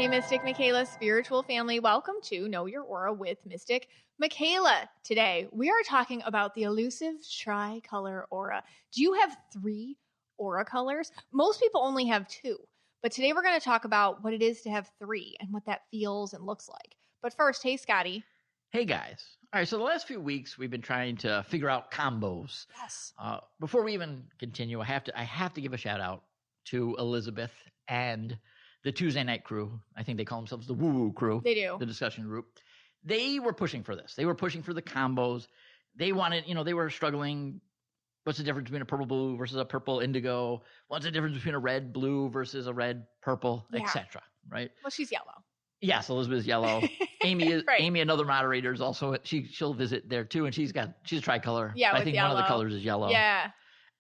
Hey, Mystic Michaela, spiritual family. Welcome to Know Your Aura with Mystic Michaela. Today, we are talking about the elusive TriColor aura. Do you have 3 aura colors? Most people only have 2, but today we're going to talk about what it is to have 3 and what that feels and looks like. But first, hey, Scotty. Hey, guys. All right, so the last few weeks, we've been trying to figure out combos. Yes. Before we even continue, I have to give a shout out to Elizabeth and the Tuesday night crew. I think they call themselves the Woo Woo crew. They do. The discussion group. They were pushing for this. They were pushing for the combos. They wanted, they were struggling. What's the difference between a purple blue versus a purple indigo? What's the difference between a red blue versus a red purple, etc. Right? Well, she's yellow. Yes, Elizabeth is yellow. Amy is right. Amy, another moderator, is also she'll visit there too, and she's TriColor. Yeah, I think yellow. one of the colors is yellow. Yeah.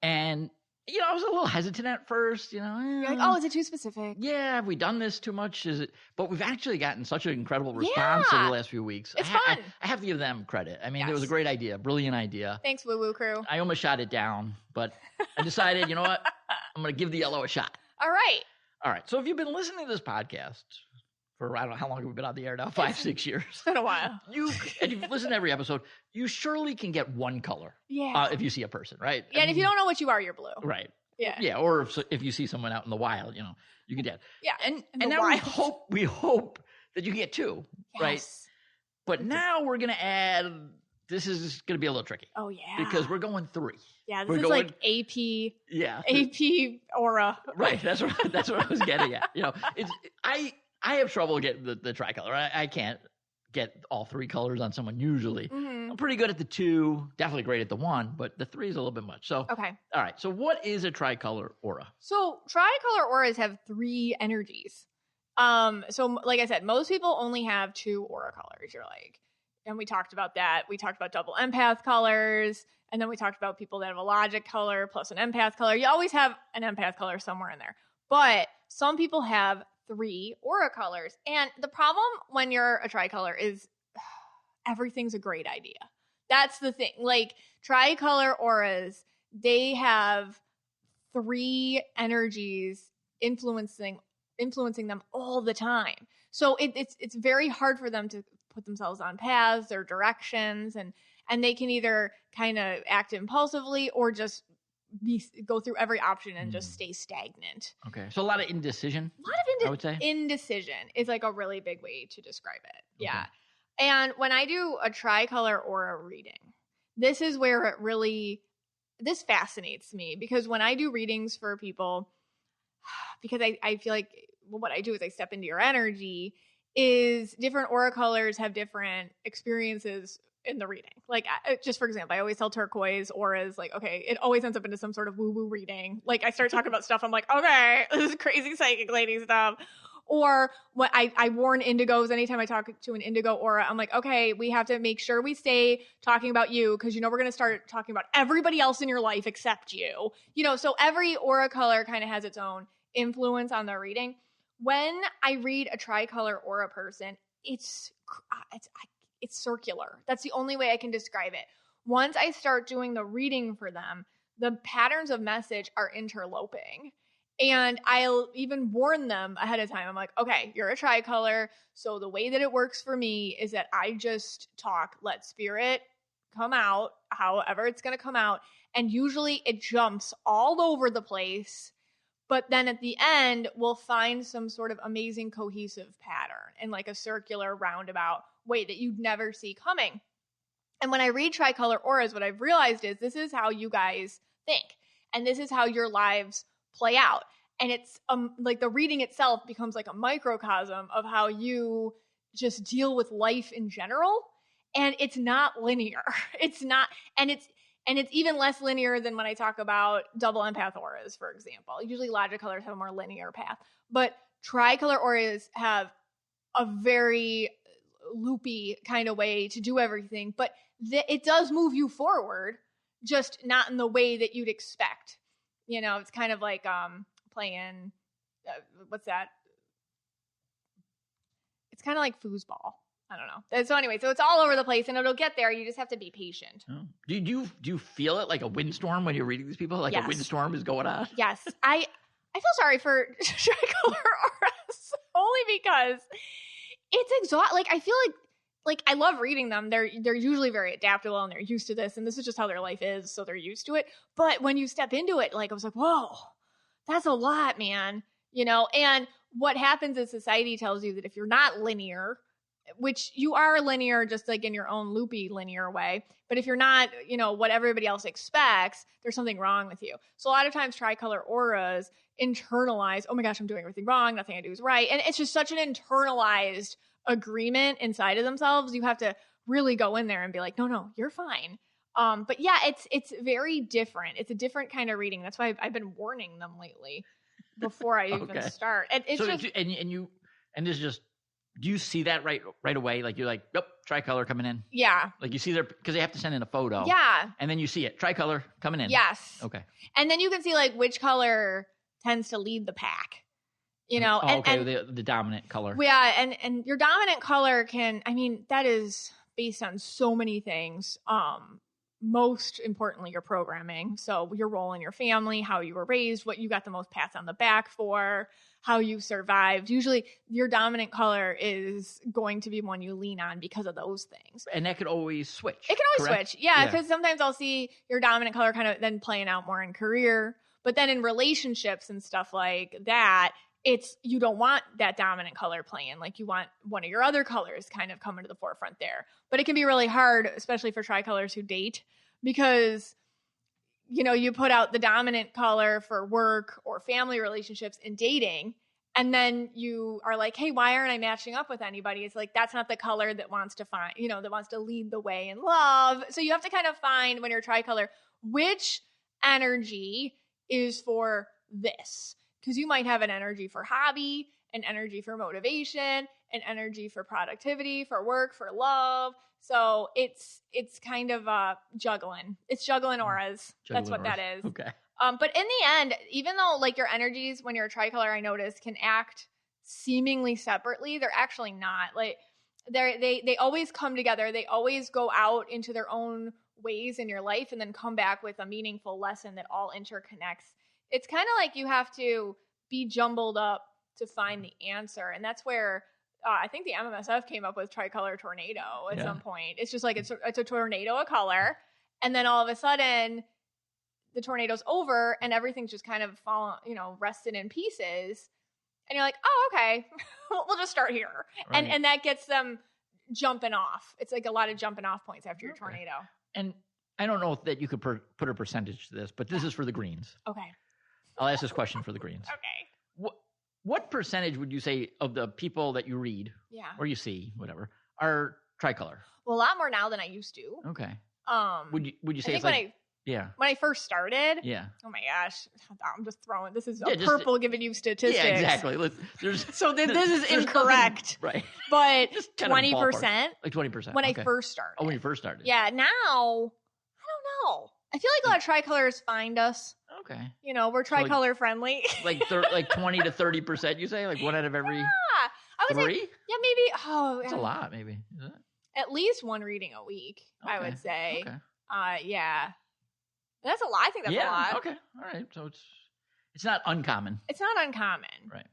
And I was a little hesitant at first. You're like, oh, is it too specific? Yeah, have we done this too much? Is it? But we've actually gotten such an incredible response over the last few weeks. It's fun. I have to give them credit. I mean, Yes. It was a great idea, brilliant idea. Thanks, Woo Woo crew. I almost shot it down, but I decided, you know what? I'm going to give the yellow a shot. All right. So if you've been listening to this podcast for, I don't know how long have we been on the air now, 5-6 years. It's been a while. And you've listened to every episode, you surely can get one color. Yeah. If you see a person, right? Yeah, and if you don't know what you are, you're blue. Right. Yeah. Yeah, or if you see someone out in the wild, you can get. Yeah. And the now wild. we hope that you get 2, right? Yes. But now we're going to add, this is going to be a little tricky. Oh, yeah. Because we're going 3. Yeah, we're this is going, like AP. Yeah. AP aura. Right. That's what I was getting at. I have trouble getting the TriColor. I can't get all 3 colors on someone usually. Mm-hmm. I'm pretty good at the 2, definitely great at the 1, but the 3 is a little bit much. So, Okay. All right. So what is a TriColor aura? So TriColor auras have 3 energies. So like I said, most people only have 2 aura colors. You're like, and we talked about that. We talked about double empath colors. And then we talked about people that have a logic color plus an empath color. You always have an empath color somewhere in there. But some people have 3 aura colors. And the problem when you're a TriColor is everything's a great idea. That's the thing. Like TriColor auras, they have 3 energies influencing them all the time. So it's very hard for them to put themselves on paths or directions, and they can either kind of act impulsively or just go through every option and just stay stagnant. Okay. So a lot of indecision. I would say indecision is like a really big way to describe it. Okay. Yeah. And when I do a TriColor aura reading, this is where this fascinates me, because when I do readings for people, because I feel like what I do is I step into your energy, is different aura colors have different experiences in the reading. Like, just for example, I always tell turquoise auras, like, okay, it always ends up into some sort of woo-woo reading. Like, I start talking about stuff, I'm like, okay, this is crazy psychic lady stuff. Or what I warn indigos anytime I talk to an indigo aura, I'm like, okay, we have to make sure we stay talking about you, because we're going to start talking about everybody else in your life except you. So every aura color kind of has its own influence on the reading. When I read a TriColor aura person, it's circular. That's the only way I can describe it. Once I start doing the reading for them, the patterns of message are interloping. And I'll even warn them ahead of time. I'm like, okay, you're a TriColor. So the way that it works for me is that I just let spirit come out, however it's going to come out. And usually it jumps all over the place. But then at the end, we'll find some sort of amazing cohesive pattern in like a circular roundabout way that you'd never see coming. And when I read TriColor auras, what I've realized is this is how you guys think. And this is how your lives play out. And it's like the reading itself becomes like a microcosm of how you just deal with life in general. And it's not linear. It's not, and it's even less linear than when I talk about double empath auras, for example. Usually logic colors have a more linear path, but TriColor auras have a very loopy kind of way to do everything, but it does move you forward, just not in the way that you'd expect. It's kind of like playing, what's that? It's kind of like foosball. I don't know. So anyway, so it's all over the place, and it'll get there. You just have to be patient. Oh. Do you feel it like a windstorm when you're reading these people? Like yes. A windstorm is going on? Yes. I feel sorry for TriColor auras Yes. Only because it's exhausting. Like, I feel like I love reading them. They're usually very adaptable and they're used to this. And this is just how their life is. So they're used to it. But when you step into it, like, I was like, whoa, that's a lot, man. And what happens is society tells you that if you're not linear, which you are linear just like in your own loopy linear way, but if you're not, what everybody else expects, there's something wrong with you. So a lot of times TriColor auras internalize, oh my gosh, I'm doing everything wrong, nothing I do is right. And it's just such an internalized agreement inside of themselves. You have to really go in there and be like, no, you're fine. But yeah, it's very different. It's a different kind of reading. That's why I've been warning them lately before I even start. And it's so just, and this is just, do you see that right away? Like, you're like, yep, TriColor coming in. Yeah. Like, you see there, because they have to send in a photo. Yeah. And then you see it, TriColor coming in. Yes. Okay. And then you can see like which color tends to lead the pack. The dominant color. Yeah, and your dominant color that is based on so many things. Most importantly, your programming. So your role in your family, how you were raised, what you got the most pats on the back for, how you survived. Usually your dominant color is going to be one you lean on because of those things. And that could always switch. It can always switch. Yeah, because sometimes I'll see your dominant color kind of then playing out more in career. But then in relationships and stuff like that, you don't want that dominant color playing. Like, you want one of your other colors kind of coming to the forefront there. But it can be really hard, especially for TriColors who date, because, you put out the dominant color for work or family relationships in dating, and then you are like, hey, why aren't I matching up with anybody? It's like, that's not the color that wants to find, that wants to lead the way in love. So you have to kind of find, when you're TriColor, which energy is for this. Because you might have an energy for hobby, an energy for motivation, an energy for productivity, for work, for love. So it's kind of juggling. It's juggling auras. That's what that is. Okay. But in the end, even though like your energies when you're a TriColor, I noticed, can act seemingly separately, they're actually not. Like, they always come together. They always go out into their own ways in your life and then come back with a meaningful lesson that all interconnects. It's kind of like you have to be jumbled up to find the answer. And that's where I think the MMSF came up with TriColor Tornado at some point. It's just like it's a tornado of color. And then all of a sudden the tornado's over and everything's just kind of fallen, rested in pieces. And you're like, oh, okay, we'll just start here. Right. And that gets them jumping off. It's like a lot of jumping off points after your tornado. And I don't know that you could put a percentage to this, but this is for the greens. Okay. I'll ask this question for the greens. Okay. What percentage would you say of the people that you read or you see, whatever, are TriColor? Well, a lot more now than I used to. Okay. Would you say it's like when I first started? Yeah. Oh my gosh. I'm just throwing, this is purple giving you statistics. Yeah, exactly. So this is incorrect. Right. But 20%. Like 20%. When I first started. Oh, when you first started. Yeah. Now, I don't know. I feel like a lot of TriColors find us. Okay. We're TriColor friendly. like 20 to 30%, you say? Like one out of every I would 3? say, yeah, maybe. Oh, that's a lot, maybe. Is it? At least one reading a week, I would say. Okay. Yeah. That's a lot. I think that's a lot. Okay. All right. So it's not uncommon. It's not uncommon. Right.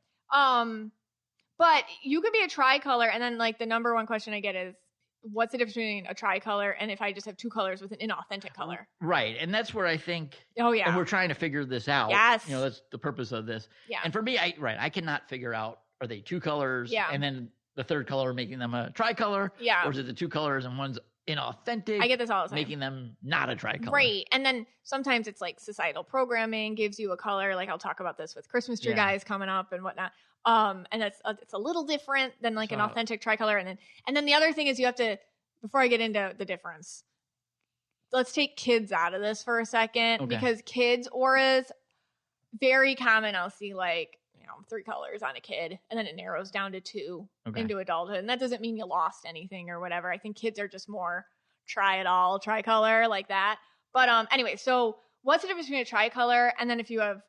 But you could be a TriColor, and then like the number one question I get is, what's the difference between a TriColor and if I just have two colors with an inauthentic color? Right. And that's where I think, oh yeah, and we're trying to figure this out. Yes. That's the purpose of this. Yeah. And for me, I cannot figure out, are they two colors? Yeah. And then the third color making them a TriColor? Yeah. Or is it the two colors and one's inauthentic? I get this all the time. Making them not a TriColor. Right. And then sometimes it's like societal programming gives you a color. Like I'll talk about this with Christmas tree guys coming up and whatnot. And it's a little different than like an authentic TriColor. And then the other thing is you have to, before I get into the difference, let's take kids out of this for a second, because kids' auras, very common. I'll see like, 3 colors on a kid, and then it narrows down to 2 into adulthood. And that doesn't mean you lost anything or whatever. I think kids are just more try it all, TriColor like that. But anyway, so what's the difference between a TriColor and then if you have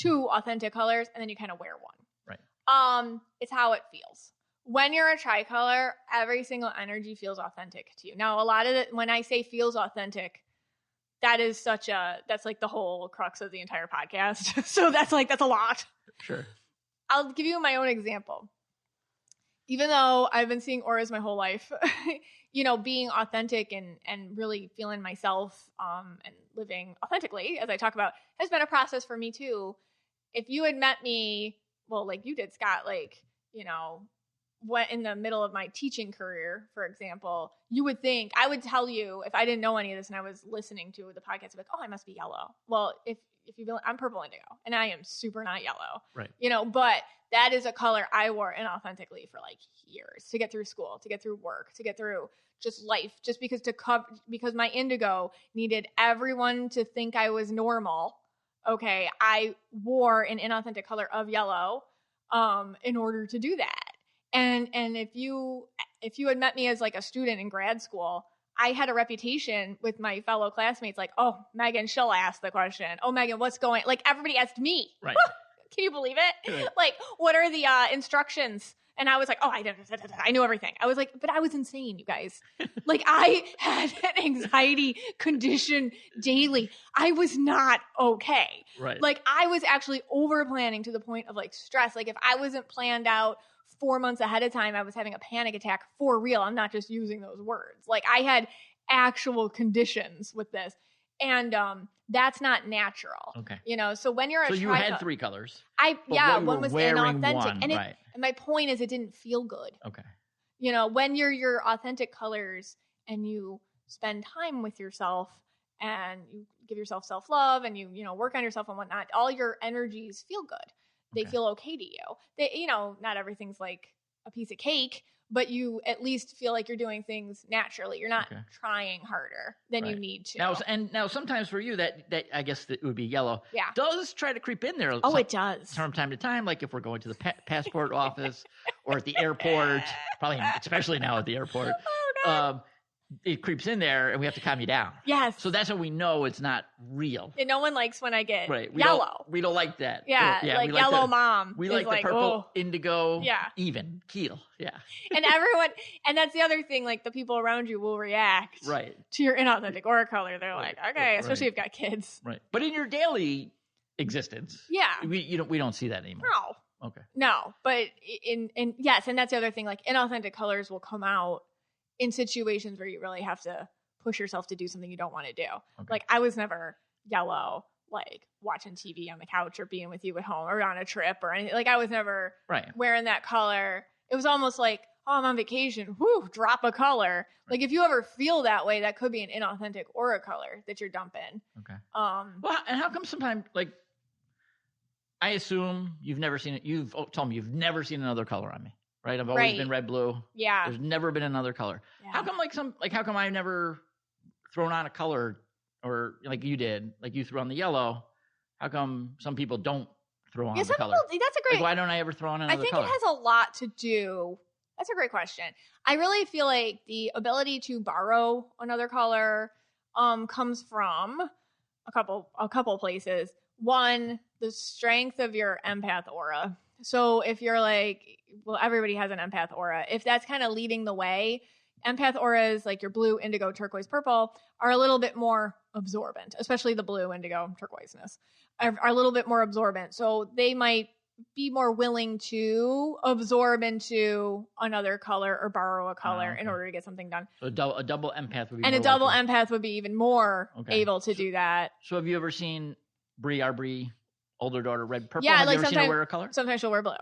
2 authentic colors and then you kind of wear one? Right. It's how it feels. When you're a TriColor, every single energy feels authentic to you. Now, a lot of it, when I say feels authentic, that's like the whole crux of the entire podcast. So that's a lot. Sure. I'll give you my own example. Even though I've been seeing auras my whole life, being authentic and really feeling myself and living authentically, as I talk about, has been a process for me too. If you had met me, well, like you did, Scott, what in the middle of my teaching career, for example, you would think, I would tell you, if I didn't know any of this and I was listening to the podcast, I'd be like, oh, I must be yellow. Well, if I'm purple indigo, and I am super not yellow. Right. But that is a color I wore inauthentically for like years to get through school, to get through work, to get through just life, just because my indigo needed everyone to think I was normal. Okay, I wore an inauthentic color of yellow in order to do that. And if you had met me as like a student in grad school, I had a reputation with my fellow classmates, like, oh, Megan, she'll ask the question. Oh, Megan, what's going? Like everybody asked me. Right. Can you believe it? Right. Like, what are the instructions? And I was like, oh, I knew everything. I was like, but I was insane, you guys. Like I had an anxiety condition daily. I was not okay. Right. Like I was actually over planning to the point of like stress. Like if I wasn't planned out 4 months ahead of time, I was having a panic attack for real. I'm not just using those words. Like I had actual conditions with this. And that's not natural. Okay. So when you're so you had 3 colors. One was inauthentic. One, and right. And my point is it didn't feel good. Okay. When you're your authentic colors and you spend time with yourself and you give yourself self-love and you work on yourself and whatnot, all your energies feel good. They feel okay to you. They, not everything's like a piece of cake, but you at least feel like you're doing things naturally. You're not trying harder than you need to. Now sometimes for you that I guess that would be yellow. Yeah. Does try to creep in there. Oh, it does. From time to time, like if we're going to the passport office or at the airport, probably especially now at the airport. Oh, God. It creeps in there and we have to calm you down. Yes. So that's how we know it's not real. And no one likes when I get we yellow. We don't like that. Yeah, like yellow mom. We like the purple, indigo, even, keel. Yeah. And and that's the other thing, like the people around you will react to your inauthentic aura color. They're like, okay, especially if you've got kids. Right. But in your daily existence, we don't see that anymore. No. Okay. No, but yes, and that's the other thing, like inauthentic colors will come out in situations where you really have to push yourself to do something you don't want to do. Okay. Like I was never yellow, like watching TV on the couch or being with you at home or on a trip or anything. Like I was never wearing that color. It was almost like, oh, I'm on vacation. Whoo, drop a color. Right. Like if you ever feel that way, that could be an inauthentic aura color that you're dumping. Okay. Well, and how come sometimes, like, I assume you've never seen it. You've told me you've never seen another color on me. Right, I've always been red, blue. Yeah, there's never been another color. Yeah. How come how come I've never thrown on a color, or like you did, like you threw on the yellow? How come some people don't throw on the color? That's a great. Like, why don't I ever throw on another color? I think it has a lot to do. That's a great question. I really feel like the ability to borrow another color comes from a couple places. One, the strength of your empath aura. So if you're like, well, everybody has an empath aura. If that's kind of leading the way, empath auras like your blue, indigo, turquoise, purple are a little bit more absorbent, especially the blue, indigo, turquoiseness are a little bit more absorbent. So they might be more willing to absorb into another color or borrow a color in order to get something done. So a double empath would be empath would be even more able to do that. So have you ever seen our Bree, older daughter, red, purple? Yeah, have like you ever seen her wear a color? Sometimes she'll wear blue.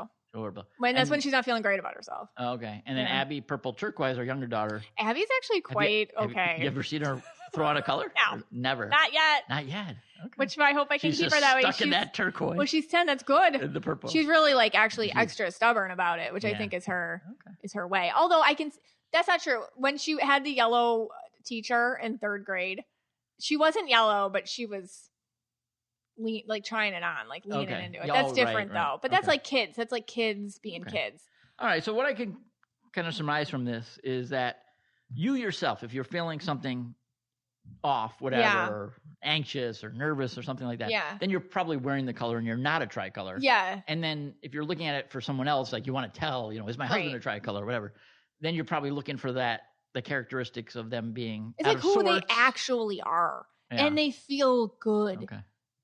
That's when she's not feeling great about herself. Oh, okay. And then Abby, purple, turquoise, our younger daughter. Abby's actually quite okay. You ever seen her throw on a color? No. Never. Not yet. Okay. Which I hope I can keep her that way. Stuck in that turquoise. Well, she's 10. That's good. And the purple. She's really actually extra stubborn about it, which I think is her way. Although that's not true. When she had the yellow teacher in 3rd grade, she wasn't yellow, but she was trying it on, leaning into it. That's different though. But that's like kids. That's like kids being kids. All right. So what I can kind of surmise from this is that you yourself, if you're feeling something off, whatever, or anxious or nervous or something like that, then you're probably wearing the color and you're not a tricolor. Yeah. And then if you're looking at it for someone else, like you want to tell, is my husband a tricolor or whatever, then you're probably looking for the characteristics of them being it's like who they actually are. Yeah. And they feel good. Okay.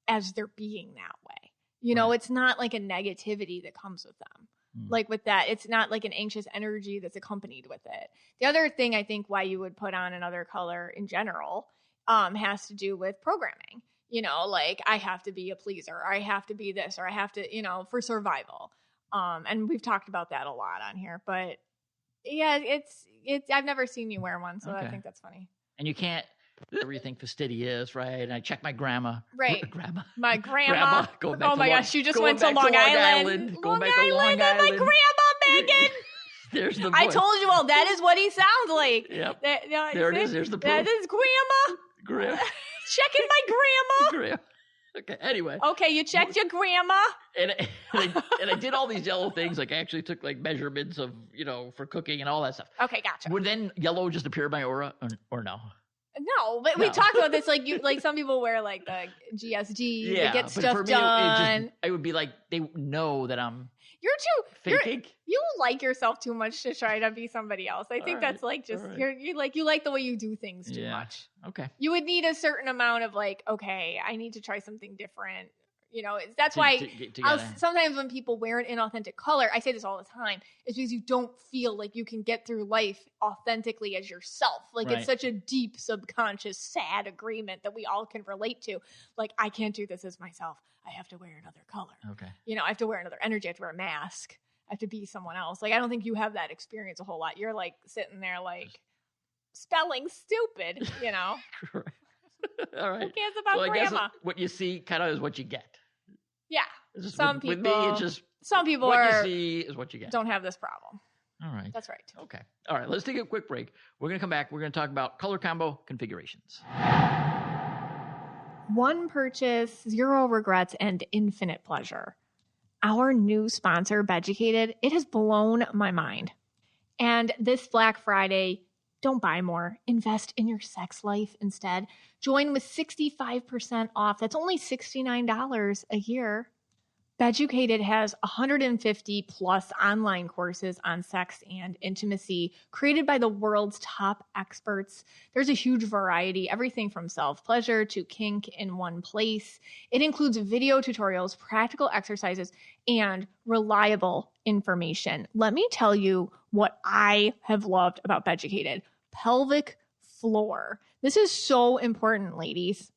As they're being that way. You know, Right. it's not like a negativity that comes with them. Like with that, it's not like an anxious energy that's accompanied with it. The other thing I think why you would put on another color in general has to do with programming. You know, like I have to be a pleaser, or I have to be this, or I have to, you know, for survival. And we've talked about that a lot on here, but yeah, it's I've never seen you wear one, so I think that's funny. And you can't whatever you think fastidious, right? And I check my grandma. Right. Grandma. My grandma. Going back Oh my gosh, you just went to Long Island. Going back to Long Long Island and my grandma Megan. There's the voice. I told you all that is what he sounds like. Yep. There it is. There's the proof. That is grandma. Checking my grandma. Okay. Anyway. Okay, you checked your grandma. And I did all these yellow things. Like I actually took like measurements of, you know, for cooking and all that stuff. Okay, gotcha. Would then yellow just appear in my aura or no? No, but we talked about this. Like some people wear like the GSG. Yeah, they get but stuff for me, done. it would be like they know that I'm faking. You like yourself too much to try to be somebody else. I think that's like just you like the way you do things too much. Okay. You would need a certain amount of like, okay, I need to try something different. You know, that's why sometimes when people wear an inauthentic color, I say this all the time, is because you don't feel like you can get through life authentically as yourself. Like it's such a deep subconscious sad agreement that we all can relate to. Like I can't do this as myself. I have to wear another color. Okay. You know, I have to wear another energy. I have to wear a mask. I have to be someone else. Like I don't think you have that experience a whole lot. You're like sitting there like spelling stupid, you know. All right. Who cares about grandma? I guess what you see kind of is what you get. Yeah. With me, it's just some people what you see is what you get. Don't have this problem. All right. That's right. Okay. All right. Let's take a quick break. We're going to come back. We're going to talk about color combo configurations. One purchase, 0 regrets, and infinite pleasure. Our new sponsor, Beducated, it has blown my mind. And this Black Friday, don't buy more. Invest in your sex life instead. Join with 65% off. That's only $69 a year. Beducated has 150 plus online courses on sex and intimacy created by the world's top experts. There's a huge variety, everything from self-pleasure to kink in one place. It includes video tutorials, practical exercises, and reliable information. Let me tell you what I have loved about Beducated. Pelvic floor. This is so important, ladies.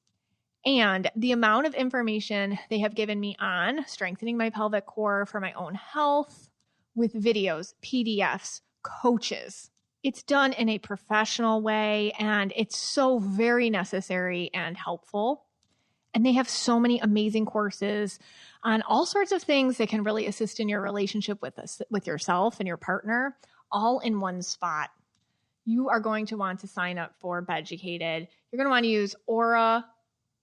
And the amount of information they have given me on strengthening my pelvic core for my own health with videos, PDFs, coaches. It's done in a professional way, and it's so very necessary and helpful. And they have so many amazing courses on all sorts of things that can really assist in your relationship with yourself and your partner, all in one spot. You are going to want to sign up for Beducated. You're going to want to use Aura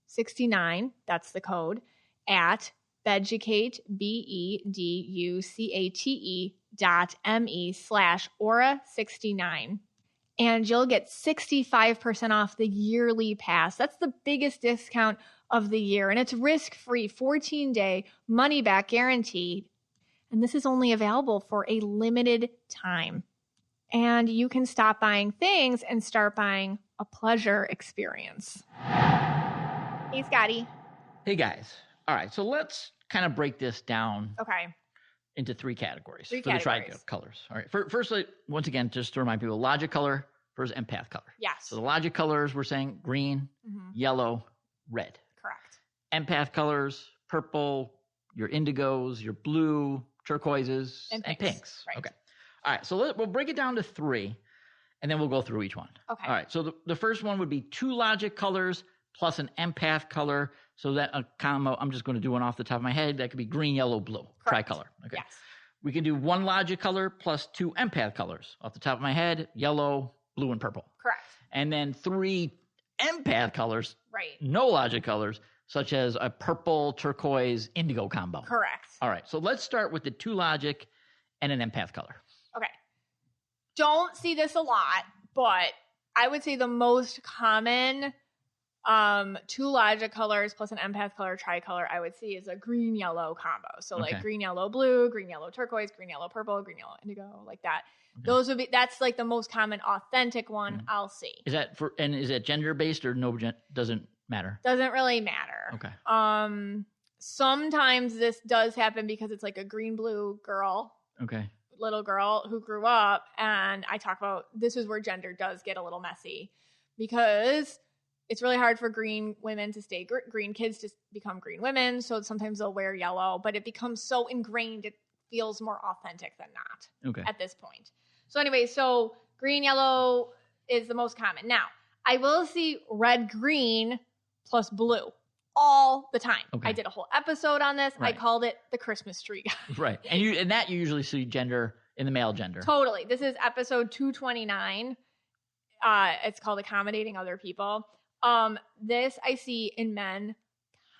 69, that's the code, at Beducate, BEDUCATE.me/Aura69. And you'll get 65% off the yearly pass. That's the biggest discount of the year. And it's risk-free, 14-day money-back guaranteed. And this is only available for a limited time. And you can stop buying things and start buying a pleasure experience. Hey, Scotty. Hey, guys. All right. So let's kind of break this down into 3 categories for the TriColors. All right. Firstly, once again, just to remind people, logic color versus empath color. Yes. So the logic colors, we're saying green, yellow, red. Correct. Empath colors, purple, your indigos, your blue, turquoises, and pinks. Right. Okay. All right. So we'll break it down to 3, and then we'll go through each one. Okay. All right. So the first one would be 2 logic colors plus an empath color. So that a combo, I'm just going to do one off the top of my head. That could be green, yellow, blue. Correct. TriColor. Okay. Yes. We can do 1 logic color plus 2 empath colors. Off the top of my head, yellow, blue, and purple. Correct. And then 3 empath colors, right? No logic colors, such as a purple, turquoise, indigo combo. Correct. All right. So let's start with the 2 logic and an empath color. Okay. Don't see this a lot, but I would say the most common 2 logic colors plus an empath color, TriColor, I would see is a green yellow combo. So like green yellow blue, green yellow turquoise, green yellow purple, green yellow indigo, like that. Okay. That's like the most common authentic one I'll see. Is that gender based or no? Doesn't matter. Doesn't really matter. Okay. sometimes this does happen because it's like a green-blue girl. Okay. Little girl who grew up, and I talk about this is where gender does get a little messy because it's really hard for green women to stay green, kids to become green women. So sometimes they'll wear yellow, but it becomes so ingrained, it feels more authentic than not at this point. So anyway, so green, yellow is the most common. Now, I will see red, green plus blue all the time. Okay. I did a whole episode on this. Right. I called it the Christmas tree guy. Right. And you usually see gender in the male gender. Totally. This is episode 229. It's called Accommodating Other People. This I see in men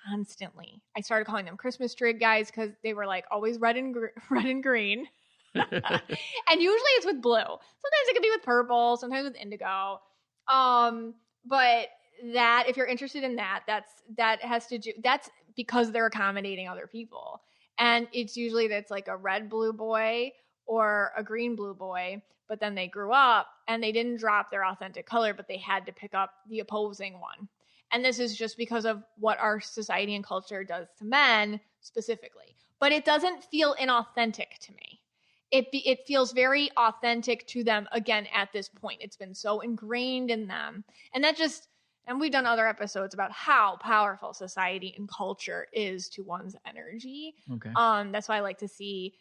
constantly. I started calling them Christmas tree guys because they were like always red and green. And usually it's with blue. Sometimes it could be with purple, sometimes with indigo. But that if you're interested in that's because they're accommodating other people. And it's usually that's like a red blue boy or a green blue boy, but then they grew up and they didn't drop their authentic color, but they had to pick up the opposing one. And this is just because of what our society and culture does to men specifically. But it doesn't feel inauthentic to me. It feels very authentic to them again at this point. It's been so ingrained in them. And we've done other episodes about how powerful society and culture is to one's energy. Okay. That's why I like to see,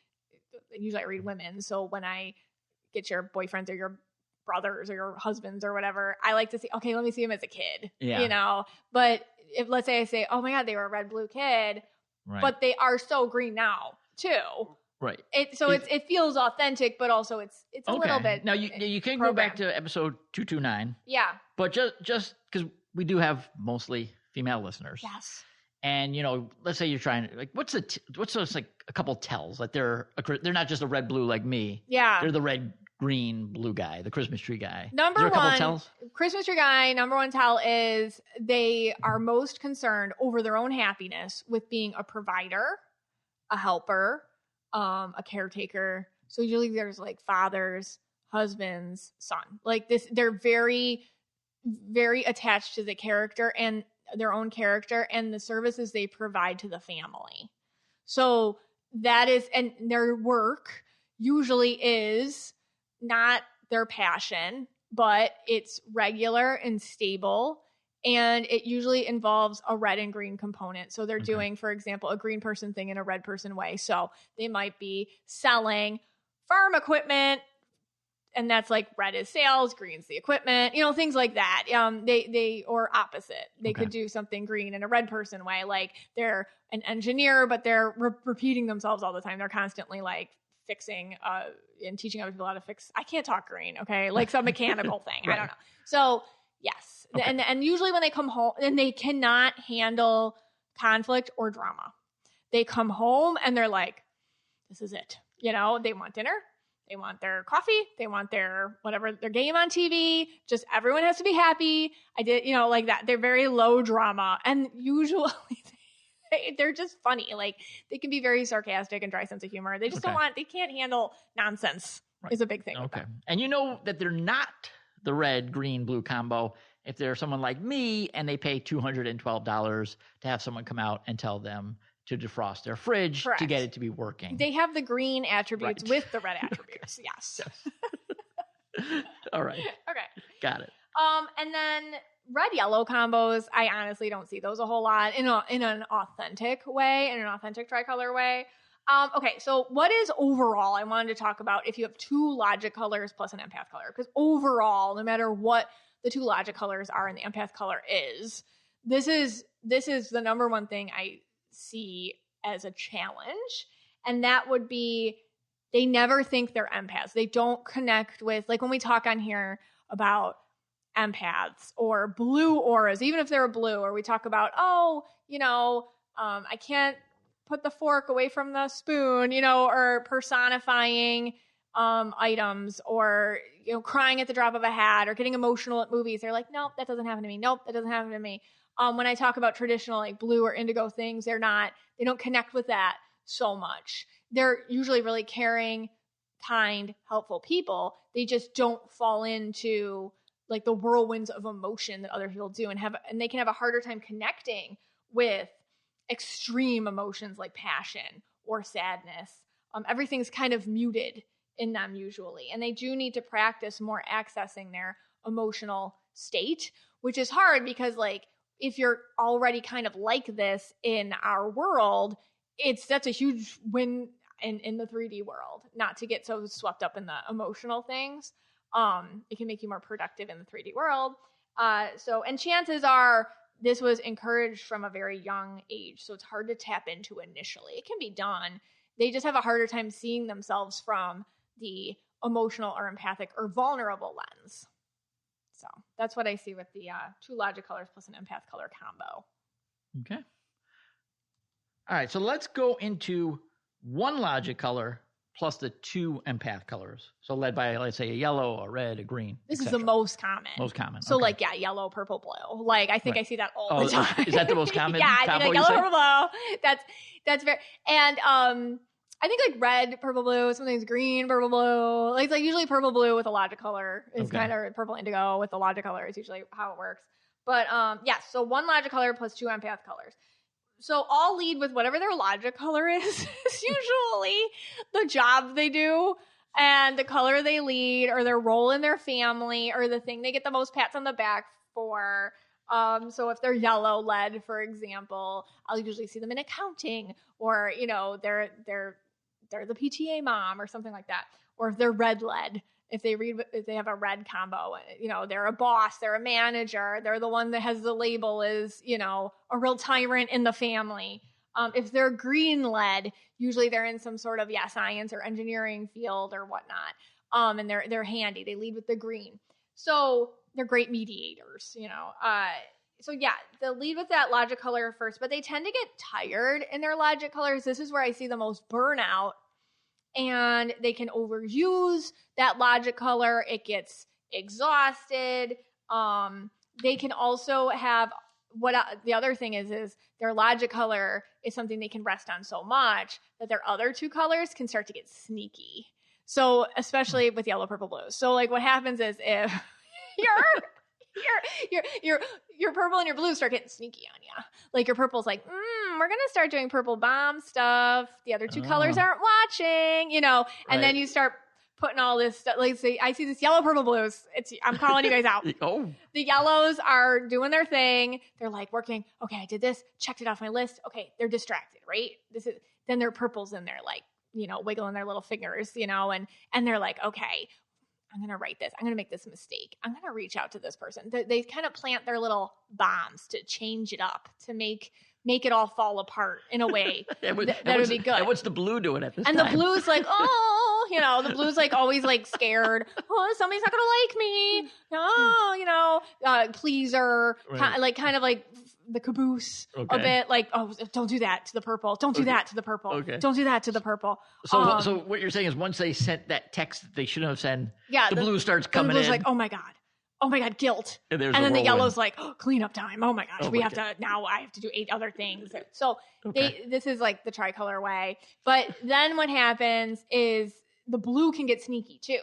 usually I read women. So when I get your boyfriends or your brothers or your husbands or whatever, I like to see, okay, let me see him as a kid, but if let's say I say, oh my God, they were a red, blue kid, right. But they are so green now too. Right. It feels authentic, but also it's a little bit. Now you can go back to episode 229. Yeah. But just because we do have mostly female listeners. Yes. And let's say you're trying like what's those like a couple tells like they're not just a red blue like me. Yeah. They're the red green blue guy, the Christmas tree guy. Number one, Christmas tree guy. Number one tell is they are most concerned over their own happiness with being a provider, a helper, a caretaker. So usually there's like fathers, husbands, son. Like this, they're very, very attached to the character and their own character and the services they provide to the family. So that is, and their work usually is not their passion, but it's regular and stable. And it usually involves a red and green component. So they're doing, for example, a green person thing in a red person way. So they might be selling farm equipment, and that's like red is sales, green's the equipment, things like that. They or opposite. They could do something green in a red person way. Like they're an engineer, but they're repeating themselves all the time. They're constantly like fixing and teaching other people how to fix. I can't talk green. Okay. Like some mechanical thing. Right. I don't know. So yes. Okay. And usually when they come home and they cannot handle conflict or drama, they come home and they're like, this is it. They want dinner. They want their coffee. They want their whatever, their game on TV. Just everyone has to be happy. I did, like that. They're very low drama. And usually they're just funny. Like they can be very sarcastic and dry sense of humor. They just they can't handle nonsense is a big thing. Okay. And that they're not the red, green, blue combo if they're someone like me and they pay $212 to have someone come out and tell them to defrost their fridge to get it to be working. They have the green attributes with the red attributes. Yes. All right. Okay. Got it. And then red yellow combos, I honestly don't see those a whole lot in an authentic way, in an authentic TriColor way. Okay, so what is overall? I wanted to talk about if you have two logic colors plus an empath color, because overall, no matter what the two logic colors are and the empath color is, this is the number one thing I see as a challenge, and that would be they never think they're empaths. They don't connect with, like when we talk on here about empaths or blue auras, even if they're a blue, or we talk about, I can't put the fork away from the spoon, or personifying items, or crying at the drop of a hat, or getting emotional at movies. They're like, nope, that doesn't happen to me. Nope, that doesn't happen to me. When I talk about traditional like blue or indigo things, they don't connect with that so much. They're usually really caring, kind, helpful people. They just don't fall into like the whirlwinds of emotion that other people do, and they can have a harder time connecting with extreme emotions like passion or sadness. Everything's kind of muted in them usually. And they do need to practice more accessing their emotional state, which is hard because like if you're already kind of like this in our world, that's a huge win in the 3D world, not to get so swept up in the emotional things. It can make you more productive in the 3D world. And chances are this was encouraged from a very young age, so it's hard to tap into initially. It can be done. They just have a harder time seeing themselves from the emotional or empathic or vulnerable lens. So that's what I see with the 2 logic colors plus an empath color combo. Okay. All right, so let's go into 1 logic color plus the 2 empath colors. So led by, let's say, a yellow, a red, a green. This is the most common. Most common. So like, yeah, yellow, purple, blue. Like, I think I see that all the time. Is that the most common? Yeah, I combo, think like yellow, purple, blue. That's very, and I think like red, purple, blue, something's green, purple, blue. Like, it's like usually purple, blue with a logic color is kind of purple indigo with a logic color is usually how it works. But so 1 logic color plus 2 empath colors. So I'll lead with whatever their logic color is usually the job they do and the color they lead or their role in their family or the thing they get the most pats on the back for. So if they're yellow led, for example, I'll usually see them in accounting or, you know, they're the PTA mom or something like that. Or if they're red led, if they have a red combo, you know, they're a boss, they're a manager, they're the one that has the label as, you know, a real tyrant in the family. If they're green led, usually they're in some sort of science or engineering field or whatnot. And they're handy. They lead with the green. So they're great mediators, you know. They'll lead with that logic color first, but they tend to get tired in their logic colors. This is where I see the most burnout. And they can overuse that logic color. It gets exhausted. They can also have the other thing is their logic color is something they can rest on so much that their other 2 colors can start to get sneaky. So especially with yellow, purple, blue. So like what happens is if your purple and your blue start getting sneaky on you. Like your purple's like, we're going to start doing purple bomb stuff. The other 2 colors aren't watching, you know, and then you start putting all this stuff. Like say, I see this yellow, purple, blues. I'm calling you guys out. The yellows are doing their thing. They're like working. Okay, I did this, checked it off my list. Okay, they're distracted, right? Then their purple's in there, like, you know, wiggling their little fingers, you know, and they're like, okay, I'm going to write this. I'm going to make this mistake. I'm going to reach out to this person. They kind of plant their little bombs to change it up, to make it all fall apart in a way that would be good. And what's the blue doing at this time? And the blue's like, you know, the blue's like always like scared. Oh, somebody's not going to like me. Oh, you know, pleaser, right. kind of like the caboose a bit, like, oh, don't do that to the purple. Don't do that to the purple. Don't do that to the purple. So what you're saying is once they sent that text that they shouldn't have sent, the blue starts coming in. The blue's like, oh my God, guilt. And then the yellow's like, cleanup time. Oh my gosh, I have to do 8 other things. So this is like the TriColor way. But then what happens is the blue can get sneaky too.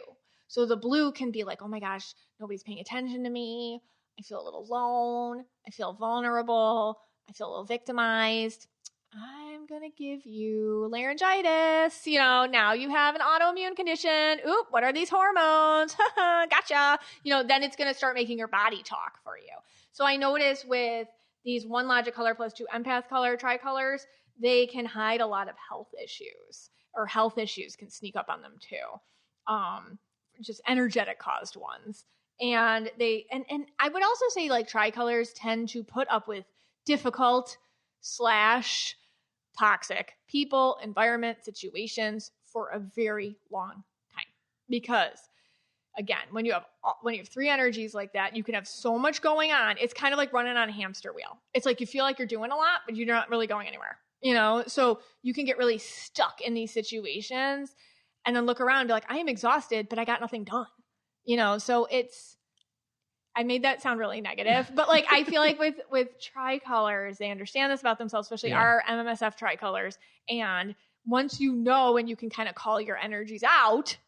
So the blue can be like, oh my gosh, nobody's paying attention to me. I feel a little alone. I feel vulnerable. I feel a little victimized. I'm going to give you laryngitis. You know, now you have an autoimmune condition. Oop, what are these hormones? Gotcha. You know, then it's going to start making your body talk for you. So I notice with these 1 logic color plus 2 empath color TriColors, they can hide a lot of health issues, or health issues can sneak up on them too. Just energetic caused ones. And and I would also say like TriColors tend to put up with difficult / toxic people, environment, situations for a very long time. Because again, when you have 3 energies like that, you can have so much going on. It's kind of like running on a hamster wheel. It's like you feel like you're doing a lot, but you're not really going anywhere. You know, so you can get really stuck in these situations and then look around and be like, I am exhausted, but I got nothing done. You know, so I made that sound really negative, but like, I feel like with TriColors, they understand this about themselves, especially our MMSF TriColors. And once you know, and you can kind of call your energies out,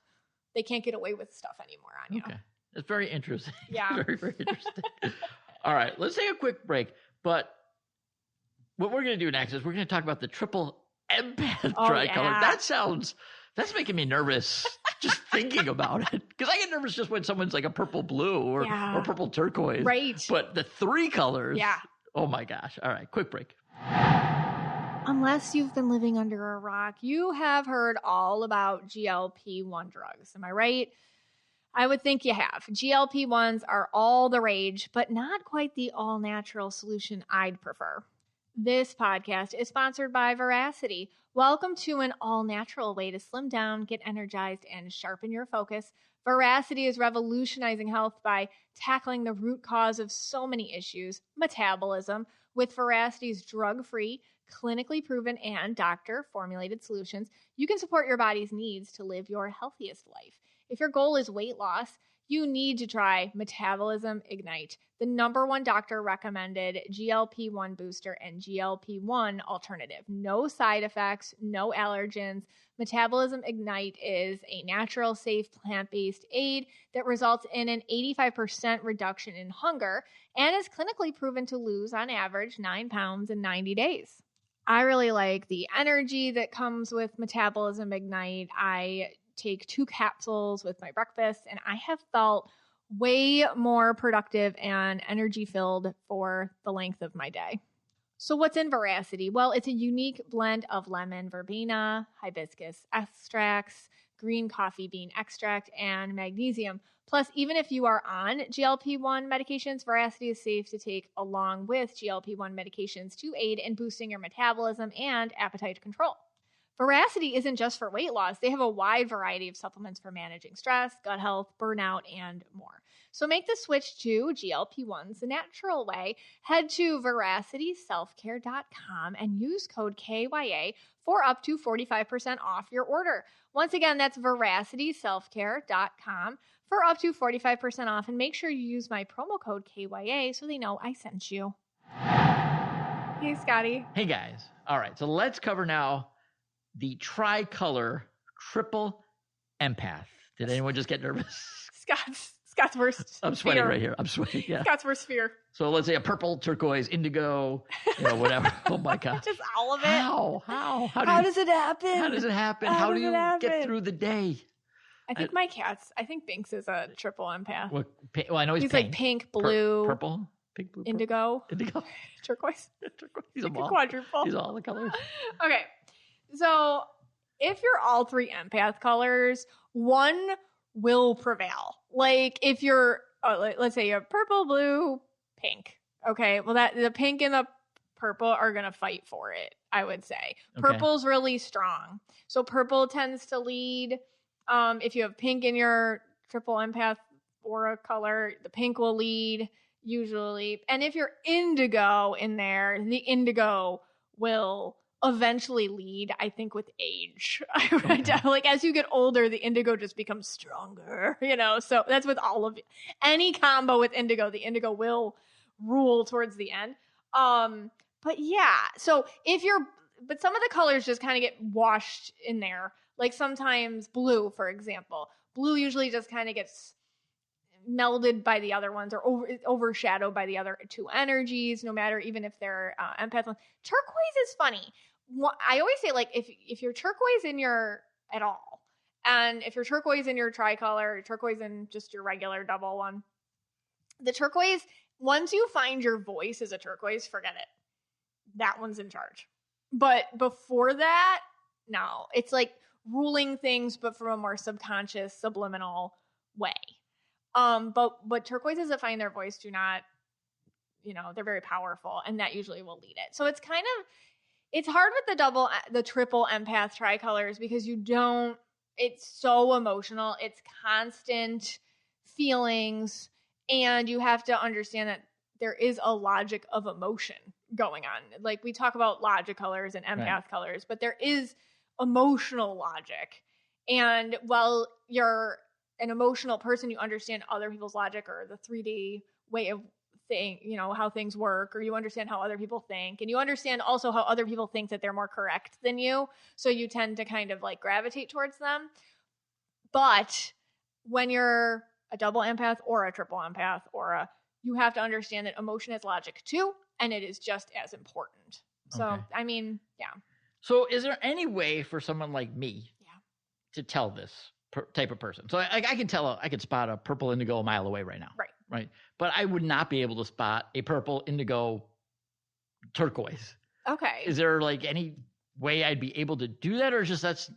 they can't get away with stuff anymore on you. Okay. That's very interesting. Yeah. Very, very interesting. All right. Let's take a quick break, but what we're going to do next is we're going to talk about the triple empath Oh, TriColor. yeah. That's making me nervous just thinking about it. Because I get nervous just when someone's like a purple blue or purple turquoise. Right. But the 3 colors. Yeah. Oh my gosh. All right, quick break. Unless you've been living under a rock, you have heard all about GLP-1 drugs. Am I right? I would think you have. GLP-1s are all the rage, but not quite the all-natural solution I'd prefer. This podcast is sponsored by Veracity. Welcome to an all-natural way to slim down, get energized, and sharpen your focus. Veracity is revolutionizing health by tackling the root cause of so many issues, metabolism. With Veracity's drug-free, clinically proven, and doctor-formulated solutions, you can support your body's needs to live your healthiest life. If your goal is weight loss, you need to try Metabolism Ignite, the #1 doctor-recommended GLP-1 booster and GLP-1 alternative. No side effects, no allergens. Metabolism Ignite is a natural, safe, plant-based aid that results in an 85% reduction in hunger and is clinically proven to lose, on average, 9 pounds in 90 days. I really like the energy that comes with Metabolism Ignite. I take 2 capsules with my breakfast, and I have felt way more productive and energy-filled for the length of my day. So what's in Veracity? Well, it's a unique blend of lemon, verbena, hibiscus extracts, green coffee bean extract, and magnesium. Plus, even if you are on GLP-1 medications, Veracity is safe to take along with GLP-1 medications to aid in boosting your metabolism and appetite control. Veracity isn't just for weight loss. They have a wide variety of supplements for managing stress, gut health, burnout, and more. So make the switch to GLP-1s the natural way. Head to veracityselfcare.com and use code KYA for up to 45% off your order. Once again, that's veracityselfcare.com for up to 45% off. And make sure you use my promo code KYA so they know I sent you. Hey, Scotty. Hey, guys. All right, so let's cover now the TriColor triple empath. Did anyone just get nervous? Scott's worst I'm sweating fear. right here. I'm sweating. Yeah. Scott's worst fear. So let's say a purple, turquoise, indigo, whatever. Oh my God. Just all of it. How does it happen? How does it happen? How do you get through the day? I think I think Binks is a triple empath. Well, I know he's pink. Like pink, blue, purple, pink, blue, indigo, turquoise. Turquoise. He's a like ball. Quadruple. He's all the colors. Okay. So if you're all 3 empath colors, one will prevail. Like if you're, let's say you're purple, blue, pink. Okay. Well, the pink and the purple are going to fight for it, I would say. Okay. Purple's really strong. So purple tends to lead. If you have pink in your triple empath aura color, the pink will lead usually. And if you're indigo in there, the indigo will eventually lead, I think, with age. Like as you get older, the indigo just becomes stronger, so that's with all of any combo with indigo, the indigo will rule towards the end. But yeah, so but some of the colors just kind of get washed in there. Like sometimes blue, for example, blue usually just kind of gets melded by the other ones or overshadowed by the other 2 energies, no matter even if they're empath. Turquoise is funny. I always say, like, if you're turquoise in your at all, and if you're turquoise in your TriColor, turquoise in just your regular double one, the turquoise, once you find your voice as a turquoise, forget it. That one's in charge. But before that, no. It's like ruling things, but from a more subconscious, subliminal way. But turquoises that find their voice do not, they're very powerful, and that usually will lead it. So it's hard with the triple empath TriColors because it's so emotional. It's constant feelings, and you have to understand that there is a logic of emotion going on. Like we talk about logic colors and empath colors, but there is emotional logic. And while you're an emotional person, you understand other people's logic or the 3D way of how things work, or you understand how other people think, and you understand also how other people think that they're more correct than you. So you tend to kind of like gravitate towards them. But when you're a double empath or a triple empath you have to understand that emotion is logic too, and it is just as important. So, Okay. I mean, yeah. So is there any way for someone like me Yeah. to tell this type of person? So I can tell, I could spot a purple indigo a mile away right now. Right. Right. But I would not be able to spot a purple indigo turquoise. Okay. Is there like any way I'd be able to do that, or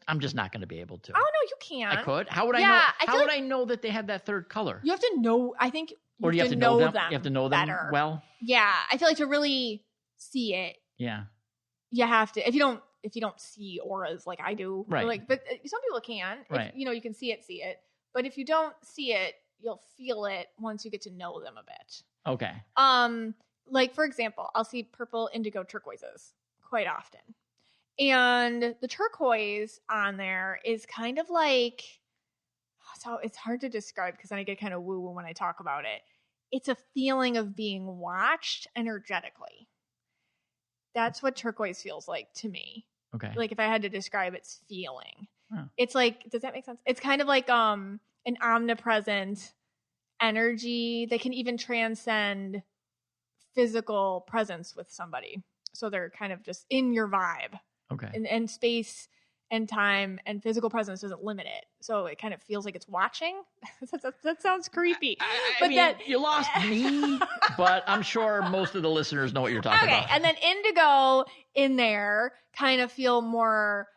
I'm just not going to be able to? Oh, no, you can. I could. How would I Yeah, know? I How feel would like I know that they have that third color? You have to know, I think Or do you have to know them? You have to know them better. well. Yeah. I feel like to really see it, Yeah. you have to, if you don't see auras like I do, Right. like, but some people can, Right. if, you can see it. But if you don't see it, you'll feel it once you get to know them a bit. Okay. Like for example, I'll see purple, indigo, turquoises quite often. And the turquoise on there is kind of like, so it's hard to describe because then I get kind of woo-woo when I talk about it. It's a feeling of being watched energetically. That's what turquoise feels like to me. Okay. Like if I had to describe its feeling. Huh. It's like, does that make sense? It's kind of like an omnipresent energy. They can even transcend physical presence with somebody. So they're kind of just in your vibe. Okay. And space and time and physical presence doesn't limit it. So it kind of feels like it's watching. That sounds creepy. I mean, you lost me, but I'm sure most of the listeners know what you're talking about. And then indigo in there kind of feel more,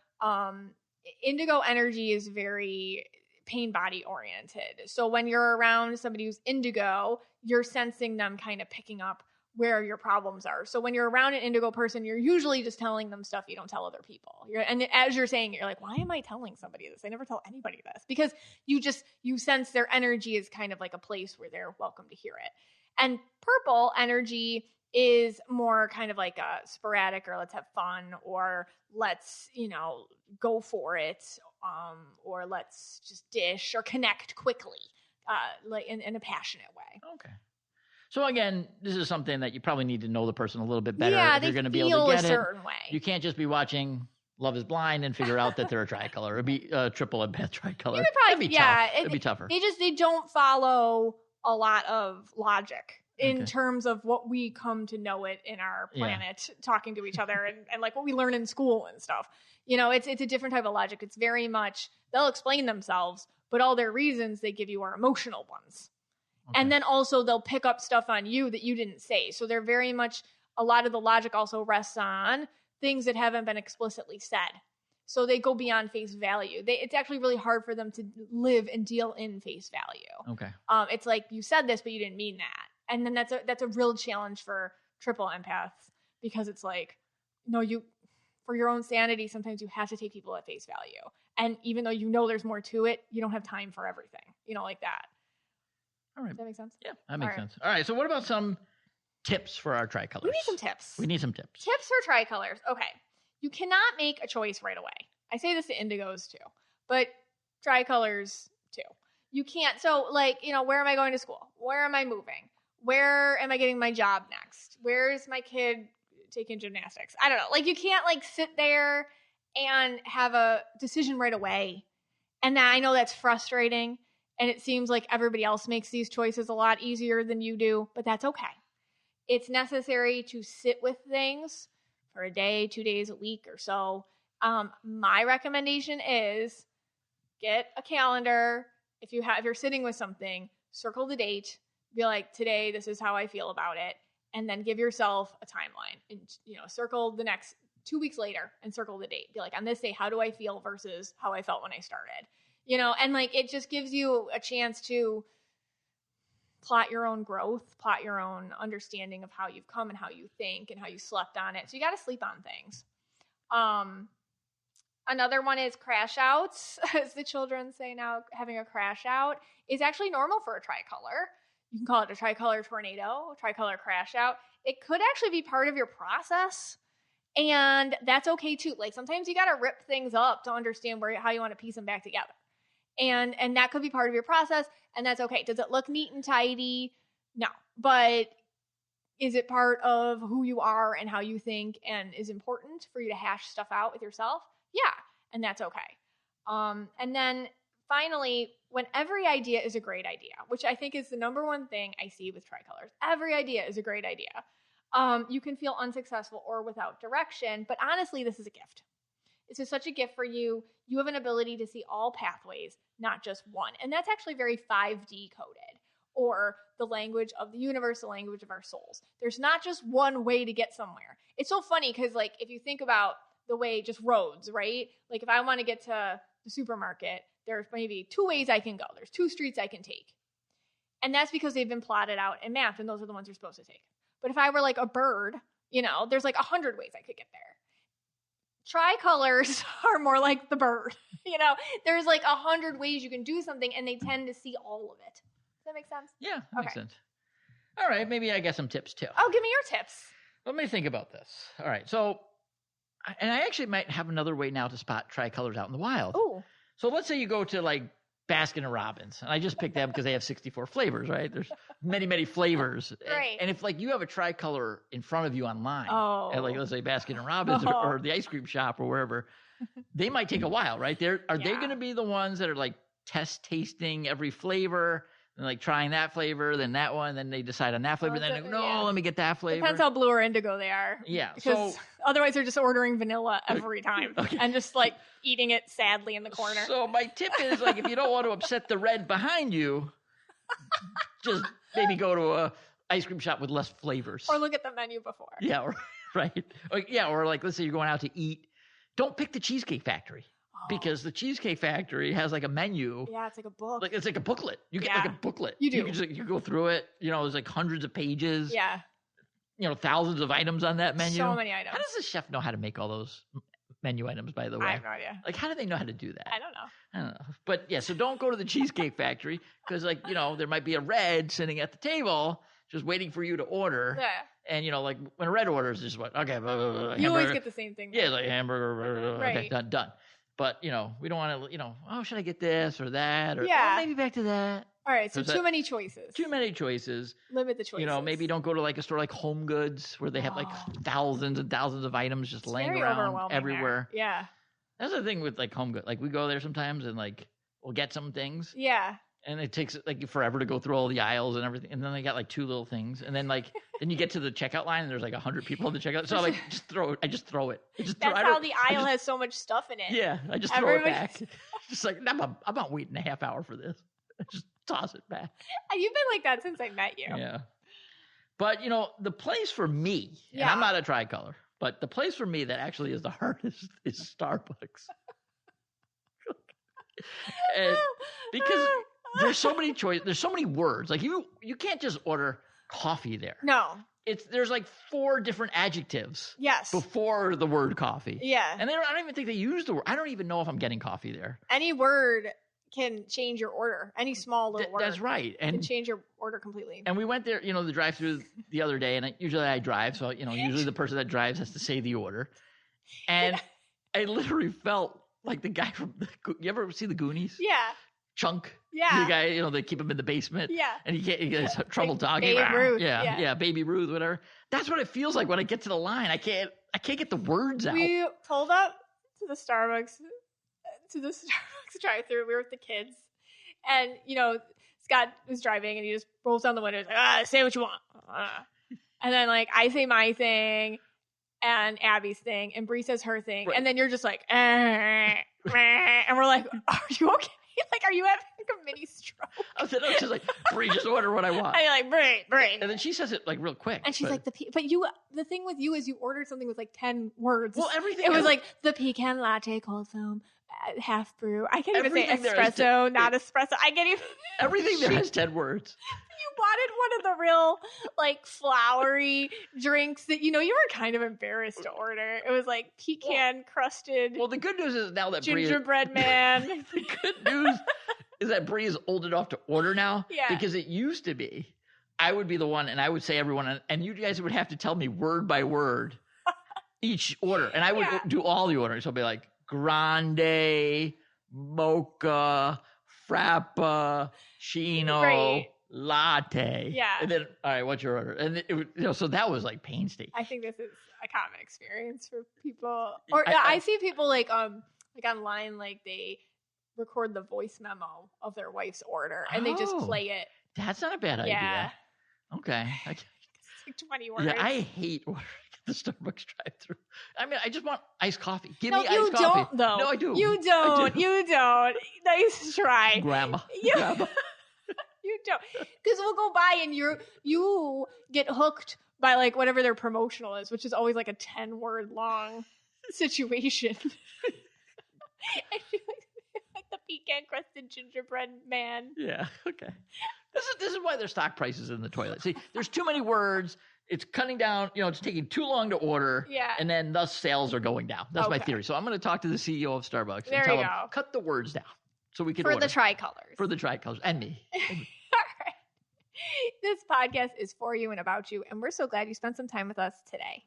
indigo energy is very pain body oriented. So when you're around somebody who's indigo, you're sensing them kind of picking up where your problems are. So when you're around an indigo person, you're usually just telling them stuff you don't tell other people. And as you're saying it, you're like, why am I telling somebody this? I never tell anybody this. Because you sense their energy is kind of like a place where they're welcome to hear it. And purple energy is more kind of like a sporadic, or let's have fun, or let's, go for it, or let's just dish or connect quickly, like in a passionate way. Okay. So again, this is something that you probably need to know the person a little bit better. Yeah, if you're going to be able feel to a get certain it. way. You can't just be watching Love is Blind and figure out that they're a tricolor. It'd be triple and path tricolor. It'd be tough. It'd be tougher. They don't follow a lot of logic in Okay. terms of what we come to know it in our planet, talking to each other and like what we learn in school and stuff. It's a different type of logic. It's very much, they'll explain themselves, but all their reasons they give you are emotional ones. Okay. And then also they'll pick up stuff on you that you didn't say. So they're very much, a lot of the logic also rests on things that haven't been explicitly said. So they go beyond face value. It's actually really hard for them to live and deal in face value. Okay. It's like, you said this, but you didn't mean that. And then that's a real challenge for triple empaths, because it's like, no, for your own sanity, sometimes you have to take people at face value. And even though there's more to it, you don't have time for everything, like that. All right. Does that make sense? Yeah, that makes sense. All right. So what about some tips for our tricolors? We need some tips. Tips for tricolors. Okay. You cannot make a choice right away. I say this to indigos too, but tricolors too. You can't. So like, where am I going to school? Where am I moving? Where am I getting my job next? Where's my kid taking gymnastics? I don't know. Like, you can't like sit there and have a decision right away. And I know that's frustrating. And it seems like everybody else makes these choices a lot easier than you do, but that's okay. It's necessary to sit with things for a day, 2 days, a week or so. My recommendation is get a calendar. If you're sitting with something, circle the date, be like, today, this is how I feel about it. And then give yourself a timeline and, circle the next 2 weeks later and circle the date. Be like, on this day, how do I feel versus how I felt when I started? And like, it just gives you a chance to plot your own growth, plot your own understanding of how you've come and how you think and how you slept on it. So you got to sleep on things. Another one is crash outs, as the children say now. Having a crash out is actually normal for a tricolor. You can call it a tricolor tornado, a tricolor crash out. It could actually be part of your process. And that's okay too. Like, sometimes you got to rip things up to understand how you want to piece them back together. And that could be part of your process, and that's okay. Does it look neat and tidy? No. But is it part of who you are and how you think, and is important for you to hash stuff out with yourself? Yeah, and that's okay. And then finally, when every idea is a great idea, which I think is the number one thing I see with tricolors. Every idea is a great idea. You can feel unsuccessful or without direction, but honestly, this is a gift. This is such a gift for you. You have an ability to see all pathways, not just one. And that's actually very 5D coded, or the language of the universe, the language of our souls. There's not just one way to get somewhere. It's so funny because, like, if you think about the way just roads, right? Like, if I want to get to the supermarket, there's maybe 2 ways I can go. There's 2 streets I can take. And that's because they've been plotted out and mapped, and those are the ones you're supposed to take. But if I were like a bird, there's like 100 ways I could get there. TriColors are more like the bird. There's like 100 ways you can do something, and they tend to see all of it. Does that make sense? Yeah, that makes sense. All right, maybe I got some tips too. Oh, give me your tips. Let me think about this. All right, so, and I actually might have another way now to spot TriColors out in the wild. Oh. So let's say you go to like Baskin & Robbins, and I just picked them because they have 64 flavors, right? There's many, many flavors. Right. And if like you have a TriColor in front of you online, at like let's say Baskin & Robbins or the ice cream shop or wherever, they might take a while, right? Are they going to be the ones that are like test tasting every flavor and like trying that flavor, then that one, then they decide on that flavor, then they go, let me get that flavor. Depends how blue or indigo they are. Yeah. Because otherwise they're just ordering vanilla every time and just like eating it sadly in the corner. So my tip is, like, if you don't want to upset the red behind you, just maybe go to a ice cream shop with less flavors. Or look at the menu before. Yeah, right. Or like, let's say you're going out to eat. Don't pick the Cheesecake Factory. Because the Cheesecake Factory has like a menu. Yeah, it's like a book. It's like a booklet. You get like a booklet. You do. You go through it. There's like hundreds of pages. Yeah. Thousands of items on that menu. So many items. How does the chef know how to make all those menu items, by the way? I have no idea. Like, how do they know how to do that? I don't know. But yeah, so don't go to the Cheesecake Factory because, like, there might be a red sitting at the table just waiting for you to order. Yeah. And, like, when a red orders, it's just what? Okay. You always get the same thing. Yeah, like hamburger. Right. Okay, done. But, we don't want to, should I get this or that? Or maybe back to that. All right, so too many choices. Too many choices. Limit the choices. Maybe don't go to like a store like Home Goods where they have like thousands and thousands of items just laying around everywhere. There. Yeah. That's the thing with like Home Goods. Like we go there sometimes and like we'll get some things. Yeah. And it takes like forever to go through all the aisles and everything. And then they got like 2 little things. And then like then you get to the checkout line and there's like 100 people in the checkout. So I like I just throw it. That's how the aisle has so much stuff in it. Yeah. I just throw it back. Just like I'm not waiting a half hour for this. I just toss it back. You've been like that since I met you. Yeah. But the place for me, and I'm not a TriColor, but the place for me that actually is the hardest is Starbucks. And because there's so many choices, there's so many words. Like you can't just order coffee there. No. There's like 4 different adjectives. Yes. Before the word coffee. Yeah. And I don't even think they use the word. I don't even know if I'm getting coffee there. Any word can change your order. Any small little word. That's right. And can change your order completely. And we went there, the drive-through the other day, and usually I drive, so usually the person that drives has to say the order. And I literally felt like the guy from you ever see the Goonies? Yeah. Chunk. Yeah. The guy, they keep him in the basement. Yeah. And he gets trouble like talking. Babe Ruth. Yeah, Baby Ruth, whatever. That's what it feels like when I get to the line. I can't get the words out. We pulled up to the Starbucks drive-through. We were with the kids, and Scott was driving, and he just rolls down the window. He's like, say what you want. And then like I say my thing, and Abby's thing, and Bree says her thing, right. And then you're just like, and we're like, are you okay? Like, are you having like a mini stroke? I was just like, Bree, just order what I want. And you're like, Bree. And then she says it like real quick. And she's like, the thing with you is you ordered something with like 10 words. Well, everything. It was like the pecan latte, cold foam, half brew. I can't even say espresso, not espresso. I can't even. Everything there has 10 words. You wanted one of the real like flowery drinks that you were kind of embarrassed to order. It was like pecan crusted. Well, the good news is now that gingerbread man. The good news is that Bree is old enough to order now. Yeah. Because it used to be, I would be the one, and I would say everyone, and you guys would have to tell me word by word each order, and I would do all the orders. So I'll be like grande, mocha, frappuccino. Right. Latte. Yeah. And then, all right, what's your order? And so that was like painstaking. I think this is a common experience for people. Or I see people like online, like they record the voice memo of their wife's order and they just play it. That's not a bad idea. Okay. like 20 words. Yeah, I hate ordering at the Starbucks drive-thru. I mean, I just want iced coffee. Give No, me iced you coffee. don't, though. No, I do. You don't. I do. You don't. Nice try. Grandma. You, Grandma. you don't. Because we'll go by and you get hooked by like whatever their promotional is, which is always like a 10-word long situation. I feel like the pecan-crusted gingerbread man. Yeah, okay. This is why their stock price is in the toilet. See, there's too many words. It's cutting down, it's taking too long to order. Yeah. And then thus sales are going down. That's my Okay. theory. So I'm going to talk to the CEO of Starbucks There and tell you him, go. cut the words down so we can For order. the TriColors. For the TriColors. And me. All right. This podcast is for you and about you, and we're so glad you spent some time with us today.